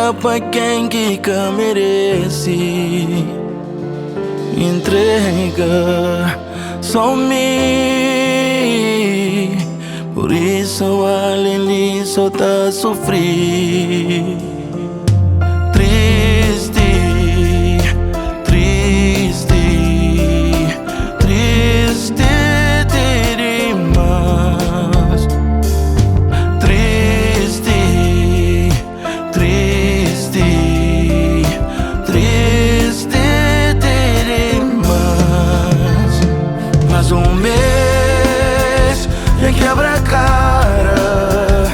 Entrega pra quem que merece. Entrega só me. Por isso além só tá sofrer. Triste, triste, triste demais. Triste, triste, triste demais. Mais mês já quebra a cara,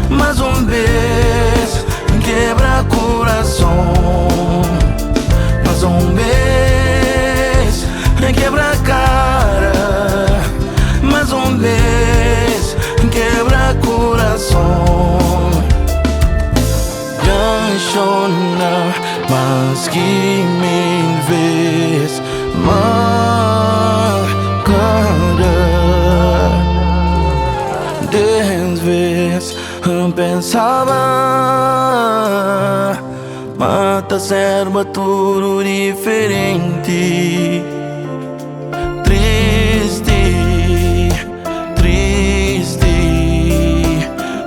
mais mês quebra coração, mais mês quebra a cara, mais mês quebra coração. Canchona, mas que mil vezes marcara. 10 vezes eu pensava, mas tá sendo tudo diferente. Triste, triste,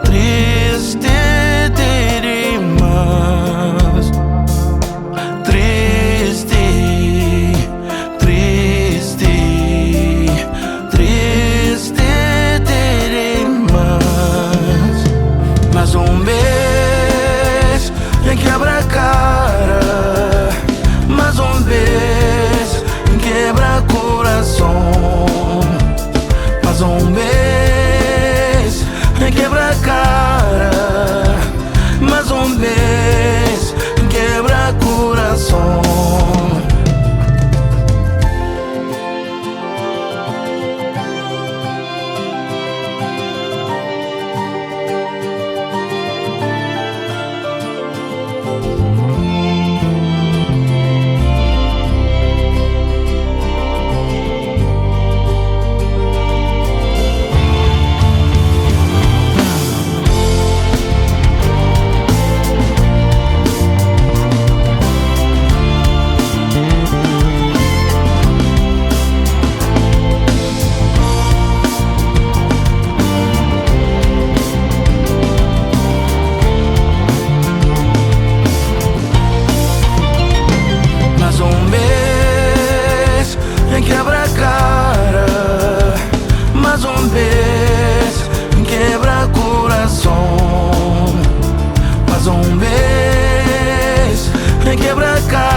triste demais. Triste, triste, triste demais. Mais mês já quebra a cara, mais mês quebra coração, mais mês quebra a cara, mais mês quebra coração. Quebra a cara, mais mês quebra coração, mais mês quebra a cara.